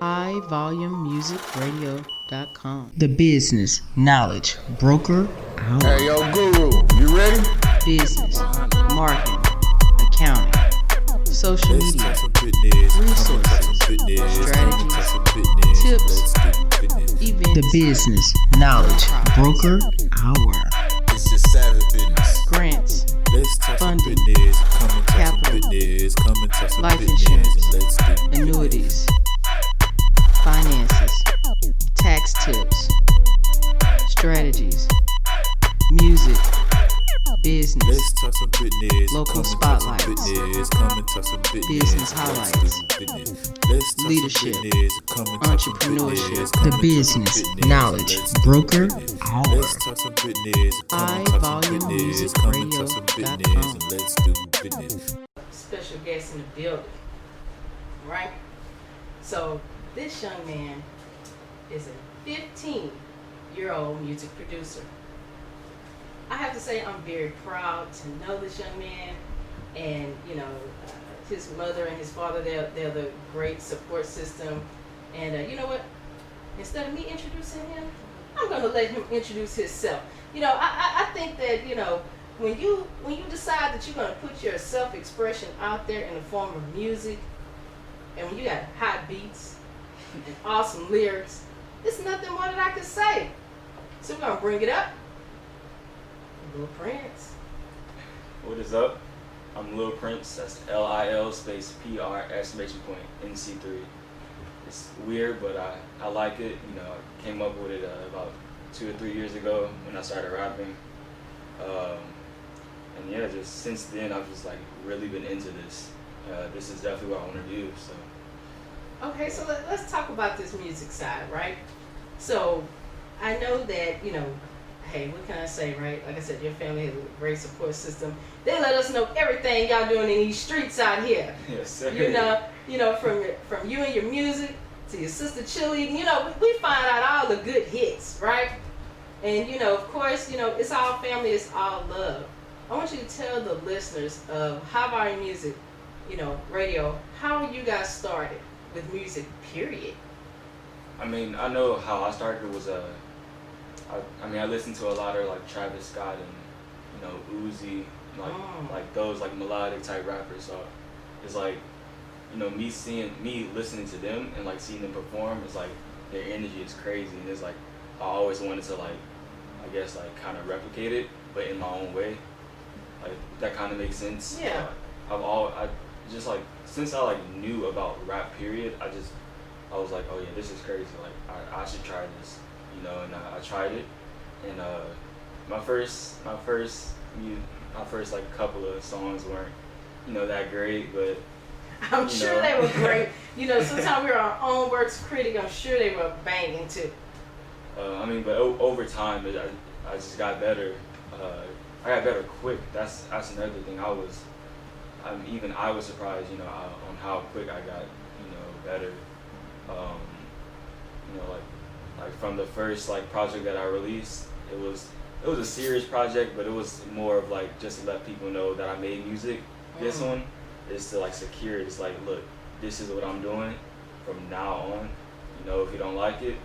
highvolumemusicradio.com. The Business Knowledge Broker Hour. Hey, yo, Guru, you ready? Business, marketing, accounting, social media, resources, strategies, tips, events. The Business Knowledge Broker Hour. It's just savage business. Grants, funding, capital, life insurance, annuities, finances, tax tips, strategies, music, business, local spotlights, business highlights, leadership, entrepreneurship. The Business Knowledge Broker Hour. highvolumemusicradio.com. Special guest in the building, right? So this young man is a 15-year-old music producer. I have to say I'm very proud to know this young man, and his mother and his father, they're the great support system. And you know what? Instead of me introducing him, I'm gonna let him introduce himself. I think that when you decide that you're gonna put your self-expression out there in the form of music, and when you got hot beats and awesome lyrics, there's nothing more that I can say. So we're gonna bring it up. Lil Prince. What is up? I'm Lil Prince. That's Lil space PR exclamation point nc3. It's weird, but I like it. I came up with it about 2 or 3 years ago when I started rapping. And yeah, just since then I've just really been into this. This is definitely what I want to do. So. Okay, so let's talk about this music side, right? So I know that hey, what can I say, right? Like I said, your family has a great support system. They let us know everything y'all doing in these streets out here. Yes, sir. From you and your music to your sister cheerleading. We find out all the good hits, right? And of course, it's all family, it's all love. I want you to tell the listeners of High Volume Music, radio, how you got started with music, period. I mean, I know how I started was I listened to a lot of Travis Scott and Uzi, those melodic type rappers. So it's me listening to them and seeing them perform is their energy is crazy, and it's I always wanted to kind of replicate it, but in my own way. That kind of makes sense. Yeah. Since I knew about rap, period, I was like, oh yeah, this is crazy. I should try this, and I tried it, and my first couple of songs weren't, that great, but I'm sure they were great. Sometimes we're our own worst critic. I'm sure they were banging too. But over time, I just got better. I got better quick. That's another thing. I was surprised, on how quick I got, better. From the first project that I released, it was a serious project, but it was more of just to let people know that I made music. This one is to secure it. It's look, this is what I'm doing from now on. If you don't like it,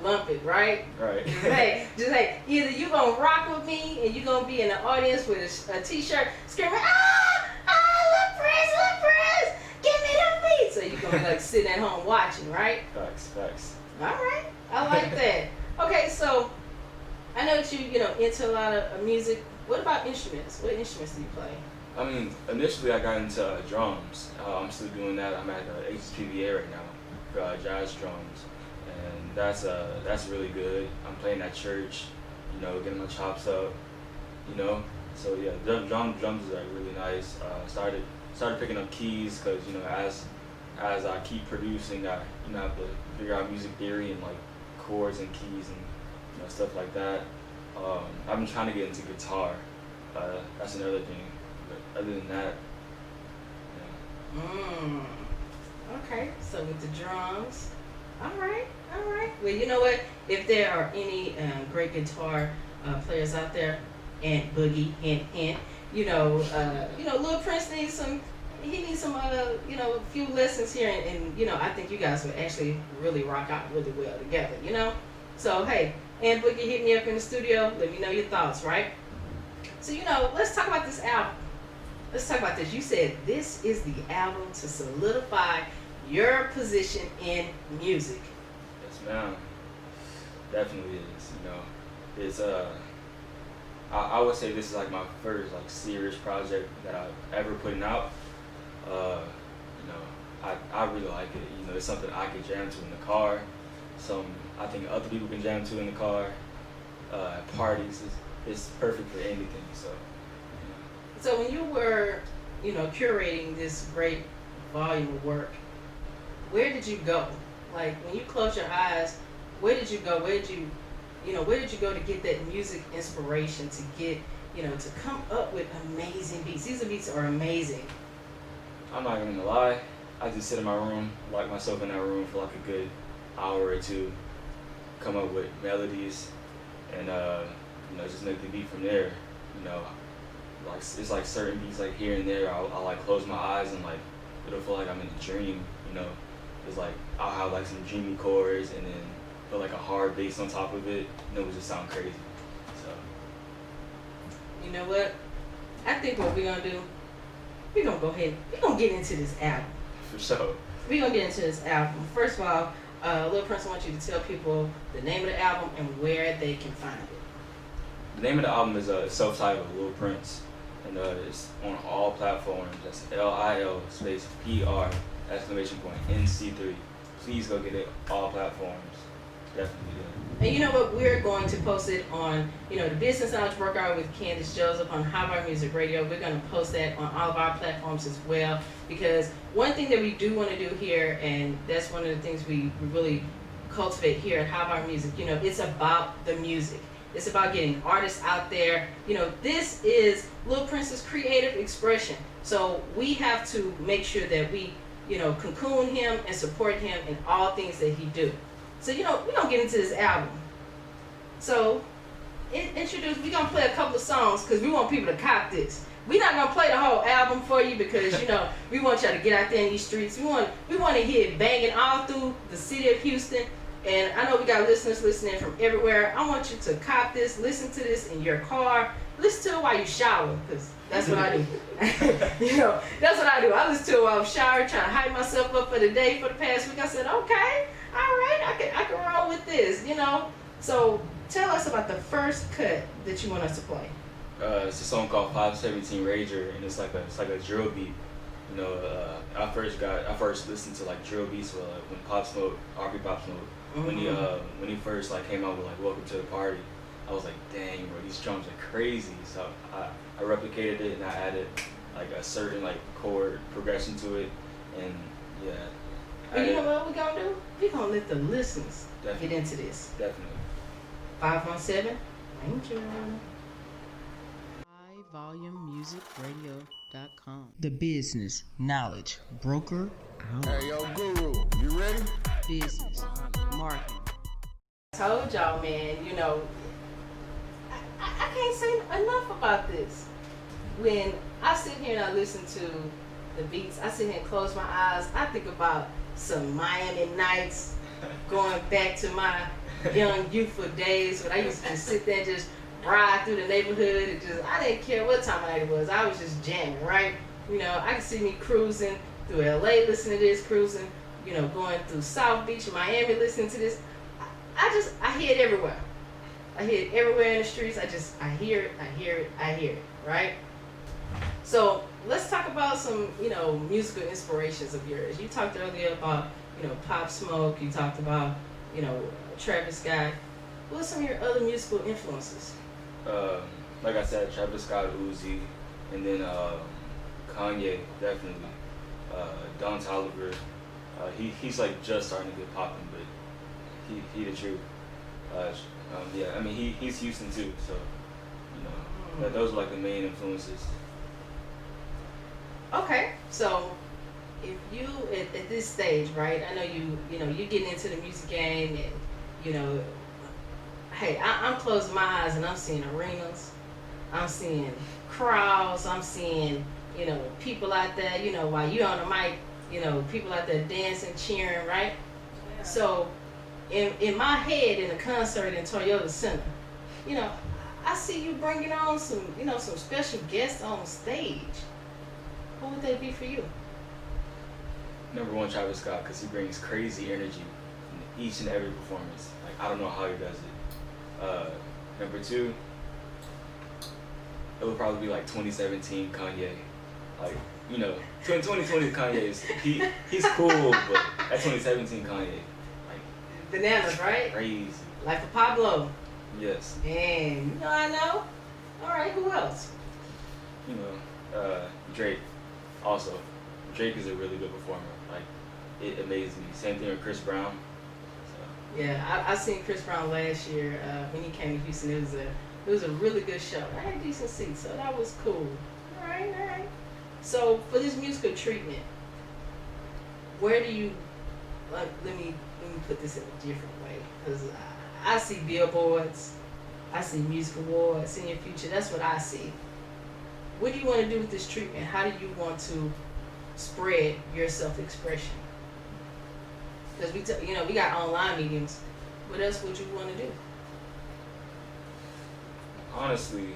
lump it, right? Right. Just either you gonna rock with me and you gonna be in the audience with a t-shirt screaming, Lil Prince, give me the beat. So you gonna be sitting at home watching, right? Facts. All right, I like that. Okay, so I know that you into a lot of music. What about instruments? What instruments do you play? Initially I got into drums. I'm still doing that. I'm at HPVA right now for jazz drums. And that's really good. I'm playing at church, getting my chops up, So yeah, drums is really nice. Started picking up keys because as I keep producing, I have to figure out music theory and chords and keys and stuff like that. I've been trying to get into guitar. That's another thing. But other than that, yeah. Okay, so with the drums. All right. Well, you know what? If there are any great guitar players out there, and Boogie, hint, Lil Prince needs some he needs some, a few lessons here, and I think you guys would actually really rock out really well together, So hey, and Boogie, hit me up in the studio. Let me know your thoughts, right? So let's talk about this album. Let's talk about this. You said this is the album to solidify your position in music. Yes, ma'am. Definitely is. It's I would say this is like my first like serious project that I've ever put out. I really like it. It's something I can jam to in the car. I think other people can jam to in the car. At parties, it's perfect for anything. So when you were, curating this great volume of work, where did you go? Like when you close your eyes, where did you go? Where did you go to get that music inspiration to get, to come up with amazing beats? These beats are amazing. I'm not even gonna lie. I just sit in my room, lock myself in that room for like a good hour or two, come up with melodies, and just make the beat from there. Like it's like certain beats like here and there. I'll like close my eyes and like it'll feel like I'm in a dream. It's like I'll have like some dreamy chords and then put like a hard bass on top of it. It would just sound crazy. So you know what? I think what we're gonna do, we're gonna go ahead. We're gonna get into this album. For sure. We're gonna get into this album. First of all, Lil Pr, I want you to tell people the name of the album and where they can find it. The name of the album is self-titled Lil Pr, and it's on all platforms. That's LIL space PR exclamation point nc3. Please go get it all platforms. Definitely do. And you know what? We're going to post it on, the Business Knowledge Workout with Candace Joseph on Harvard Music Radio. We're going to post that on all of our platforms as well, because one thing that we do want to do here, and that's one of the things we really cultivate here at Harvard Music, it's about the music. It's about getting artists out there. This is Lil Prince's creative expression. So we have to make sure that we, cocoon him and support him in all things that he do. So, we're going to get into this album. So, we're going to play a couple of songs because we want people to cop this. We're not going to play the whole album for you because, we want y'all to get out there in these streets. We want to hear it banging all through the city of Houston. And I know we got listeners listening from everywhere. I want you to cop this, listen to this in your car. Listen to it while you shower, because that's what I do. That's what I do. I listen to it while I'm showering, trying to hype myself up for the day for the past week. I said, okay, all right, I can roll with this, So tell us about the first cut that you want us to play. It's a song called 517 Rager, and it's like a drill beat. I first listened to like drill beats when Pop Smoke, RP Pop Smoke, when he first like came out with like Welcome to the Party. I was like, dang, bro, these drums are crazy. So I replicated it and I added like a certain like chord progression to it, and yeah. And you know what we're gonna do? We're gonna let the listeners get into this. Definitely. 517 Ranger. HighVolumeMusicRadio.com. The Business Knowledge Broker out. Hey, yo, Guru, you ready? Business, marketing. I told y'all, man, I can't say enough about this. When I sit here and I listen to the beats, I sit here and close my eyes, I think about some Miami nights, going back to my young youthful days when I used to just sit there and just ride through the neighborhood and I didn't care what time of night it was. I was just jamming, right? I can see me cruising through LA listening to this, cruising, going through South Beach, Miami listening to this. I hear it everywhere. I hear it everywhere in the streets. I hear it, right? So let's talk about some, musical inspirations of yours. You talked earlier about, Pop Smoke. You talked about, Travis Scott. What are some of your other musical influences? Like I said, Travis Scott, Uzi, and then Kanye, definitely. Don Toliver. He's like just starting to get popping, but he the truth. Yeah, I mean he's Houston too, so those are like the main influences. Okay, so if you at this stage, right? I know you're getting into the music game, and hey, I'm closing my eyes and I'm seeing arenas, I'm seeing crowds, I'm seeing You know, people out there, you know, while you on the mic, you know, people out there dancing, cheering, right? Yeah. So, in my head, in a concert in Toyota Center, you know, I see you bringing on some, you know, some special guests on stage. Who would they be for you? Number one, Travis Scott, because he brings crazy energy in each and every performance. Like, I don't know how he does it. Number two, it would probably be like 2017 Kanye. Like, you know, 2020 Kanye is he's cool, but that 2017 Kanye, like Bananas, right? crazy. Like for Pablo. Yes. And you know, I know. All right, who else? You know, Drake. Also, Drake is a really good performer. Like, it amazes me. Same thing with Chris Brown. So, Yeah, I seen Chris Brown last year when he came to Houston. It was a really good show. I had decent seats, so that was cool. All right, all right. So for this musical treatment, where do you? Let me put this in a different way, because I see billboards, I see music awards in your future. That's what I see. What do you want to do with this treatment? How do you want to spread your self-expression? Because we got online mediums. What else would you want to do? honestly,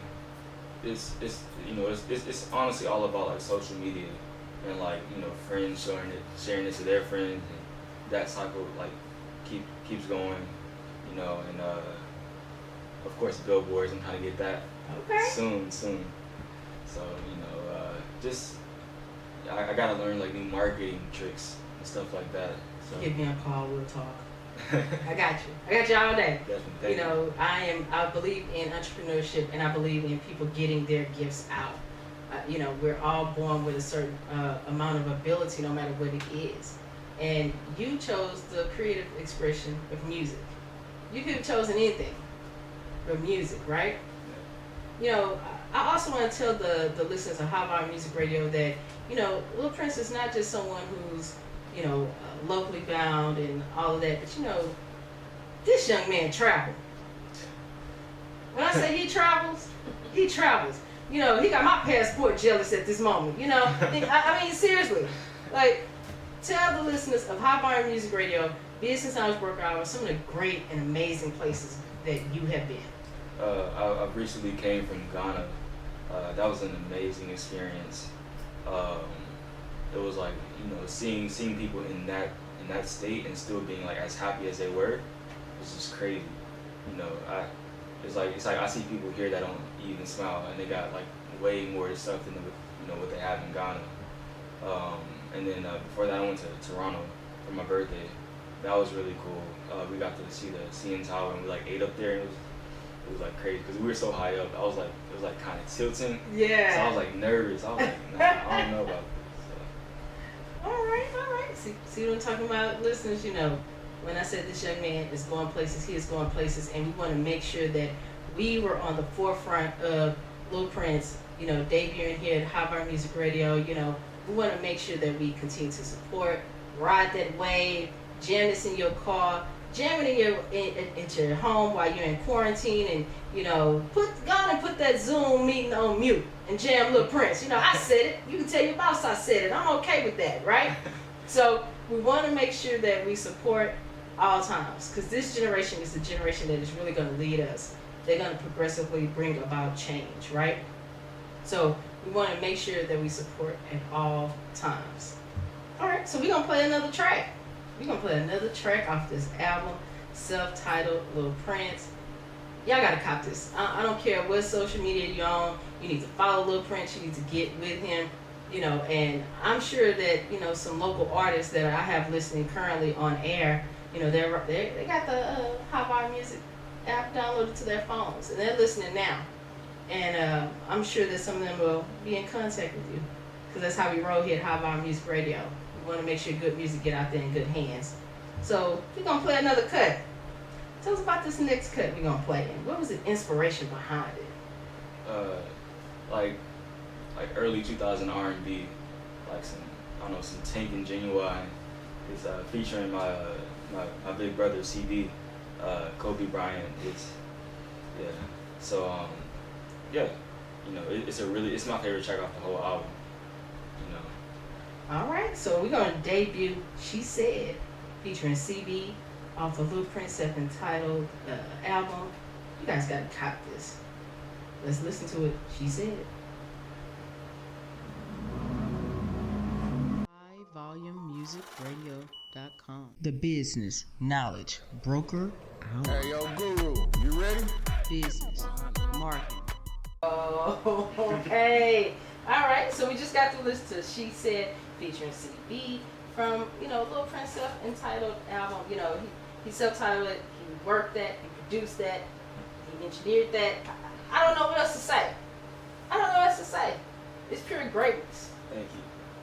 it's honestly all about like social media and like, you know, friends sharing it to their friends, and that cycle like keeps going, you know, and of course billboards. I'm trying to get that Okay. soon. So, you know, I gotta learn like new marketing tricks and stuff like that. So Give me a call. We'll talk. I got you all day. definitely. You know, I believe in entrepreneurship, and I believe in people getting their gifts out. You know, we're all born with a certain amount of ability, no matter what it is. And you chose the creative expression of music. You could have chosen anything but music, right? You know, I also want to tell the listeners of How About Music Radio that, you know, Lil Prince is not just someone who's, you know, locally bound and all of that, but you know, this young man travels. When I say he travels, he travels. You know, he got my passport jealous at this moment. You know, I mean, seriously, like, tell the listeners of Hot Bar Music Radio, business hours, work hours, some of the great and amazing places that you have been. I recently came from Ghana. That was an amazing experience. It was like, you know, seeing people in that state and still being like as happy as they were. It's just crazy. You know, it's like I see people here that don't even smile, and they got like way more stuff than what they have in Ghana. And then before that, I went to Toronto for my birthday. That was really cool. We got to see the CN Tower, and we like ate up there. And it was like crazy because we were so high up. It was like kind of tilting. Yeah. So I was like nervous. I was like, nah, I don't know about this. So. All right. See what I'm talking about, listeners? You know, when I said this young man is going places, he is going places, and we want to make sure that we were on the forefront of Lil Prince, you know, debuting here at Hot Bar Music Radio. You know, we want to make sure that we continue to support, ride that wave, jam this in your car, jam it into your home while you're in quarantine, and you know, go on and put that Zoom meeting on mute and jam Lil Prince. You know, I said it. You can tell your boss I said it. I'm okay with that, right? So we want to make sure that we support all times, because this generation is the generation that is really going to lead us. They're going to progressively bring about change, right? So we want to make sure that we support at all times. All right, so we're going to play another track. We're going to play another track off this album, self-titled Lil Prince. Y'all got to cop this. I don't care what social media you're on. You need to follow Lil Prince. You need to get with him. You know, and I'm sure that, you know, some local artists that I have listening currently on air, you know, they got the Hot Bar Music app downloaded to their phones, and they're listening now. And I'm sure that some of them will be in contact with you, because that's how we roll here at Hot Bar Music Radio. We want to make sure good music get out there in good hands. So we're going to play another cut. Tell us about this next cut we're going to play. And what was the inspiration behind it? Like early 2000 R&B, like some Tank and Genuine. It's featuring my big brother CB, Kobe Bryant. So yeah, you know, it's my favorite track off the whole album. All right, so we're gonna debut "She Said" featuring CB off the Lil Pr self-entitled album. You guys gotta cop this. Let's listen to it. She said. HighVolumeMusicRadio.com. The business, knowledge, broker, out. Hey, yo, Guru, you ready? Business, marketing. Oh, okay. All right, so we just got to listen to "She Said" featuring CB from Lil Pr self-entitled album. He self-titled it. He worked that. He produced that. He engineered that. I don't know what else to say. It's pure greatness. Thank you.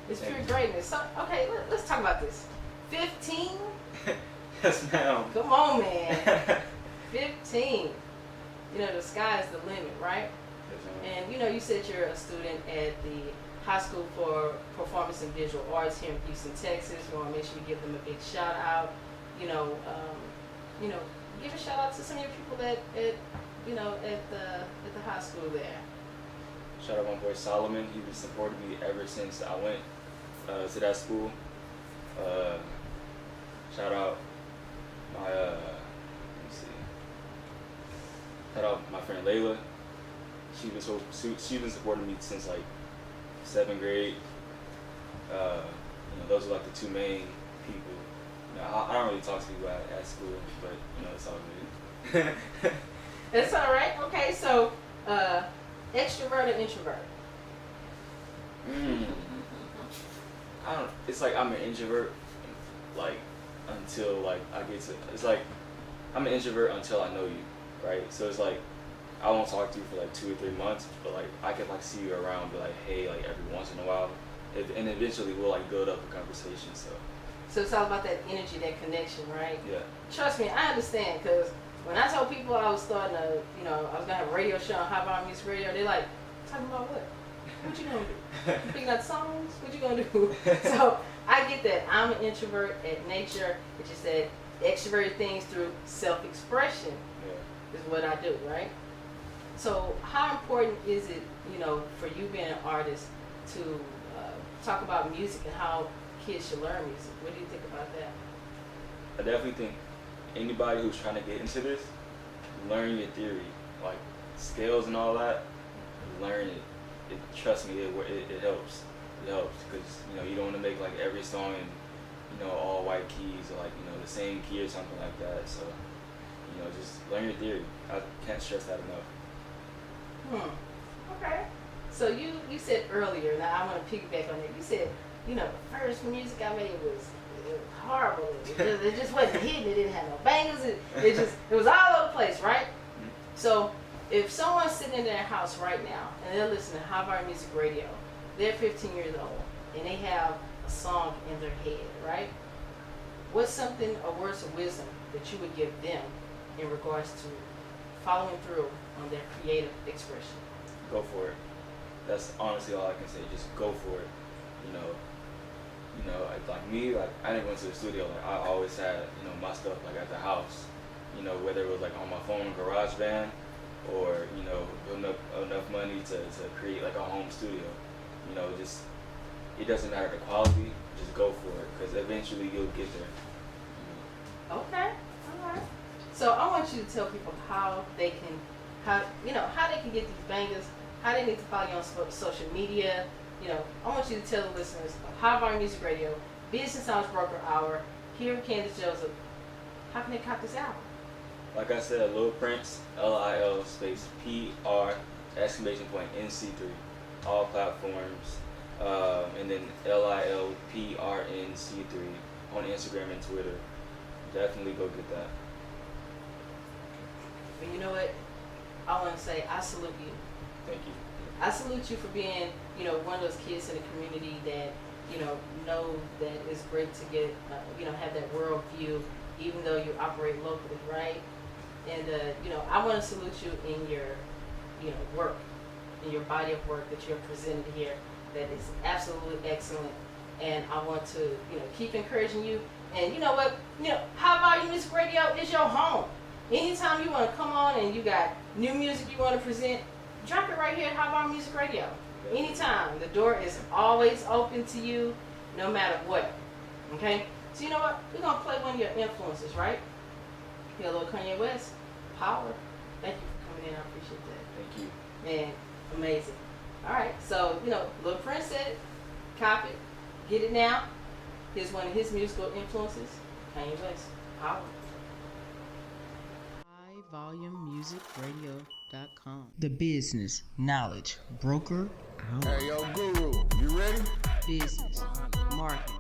It's pure greatness. So, okay, let's talk about this. 15? Yes, ma'am. Come on, man. 15. The sky is the limit, right? Yes, ma'am. And you said you're a student at the High School for Performance and Visual Arts here in Houston, Texas. We want to make sure we give them a big shout out. Give a shout out to some of your people at the high school there. Shout out my boy Solomon. He been supporting me ever since I went to that school. Shout out my Shout out my friend Layla. She's been supporting me since like 7th grade. Those are like the two main people. I don't really talk to people at school, but it's all good. It's all right. Okay, so extrovert or introvert? I don't. It's like I'm an introvert, like until like I get to. It's like I'm an introvert until I know you, right? So it's like I won't talk to you for like 2 or 3 months, but like I can like see you around, be like, hey, like every once in a while, and eventually we'll like build up a conversation. So it's all about that energy, that connection, right? yeah. Trust me, I understand, because when I told people I was starting to, I was gonna have a radio show on High Volume Music Radio, they're like, talking about what? What you gonna do? You picking out songs? What you gonna do? So I get that. I'm an introvert at nature. It's just that extroverted things through self-expression is what I do, right? So how important is it, for you being an artist to talk about music and how kids should learn music? What do you think about that? I definitely think anybody who's trying to get into this, learn your theory, like scales and all that. Learn it. Trust me, it helps. It helps because you don't want to make like every song in all white keys or like the same key or something like that. So just learn your theory. I can't stress that enough. Okay. So you said earlier. Now I want to piggyback on that. You said the first music I made was horrible. It just wasn't hitting. It didn't have no bangers. It was all over the place, right? So if someone's sitting in their house right now and they're listening to High Volume Music Radio, they're 15 years old and they have a song in their head, right? What's something, or words of wisdom that you would give them in regards to following through on their creative expression? Go for it. That's honestly all I can say. Just go for it. Like me, like I didn't go into the studio. Like I always had, my stuff like at the house. Whether it was like on my phone, GarageBand, or enough money to create like a home studio. Just it doesn't matter the quality. Just go for it, because eventually you'll get there. Okay, all right. So I want you to tell people how they can get these bangers, how they need to follow you on social media. I want you to tell the listeners of High Volume Music Radio, Business Sounds Broker Hour, here in Candace Joseph, how can they cop this album? Like I said, Lil Pr, LIL space PR exclamation point nc3, all platforms, and then LILPRNC3 on Instagram and Twitter. Definitely go get that. But you know what? I want to say I salute you. Thank you. I salute you for being, one of those kids in the community that, know that it's great to get, have that world view, even though you operate locally, right? And, I want to salute you in your, work, in your body of work that you're presented here. That is absolutely excellent. And I want to, keep encouraging you. And you know what? High Volume Music Radio is your home. Anytime you want to come on and you got new music you want to present, drop it right here at High Volume Music Radio. Anytime. The door is always open to you. no matter what. Okay? So you know what? We're gonna play one of your influences, right? Hear a little Kanye West. Power. Thank you for coming in. I appreciate that. Thank you. Man, amazing. Alright, so Lil Pr said it, copy it, get it now. Here's one of his musical influences, Kanye West. Power. highvolumemusicradio.com. The business knowledge broker out. Hey, yo, Guru, you ready? Business, marketing,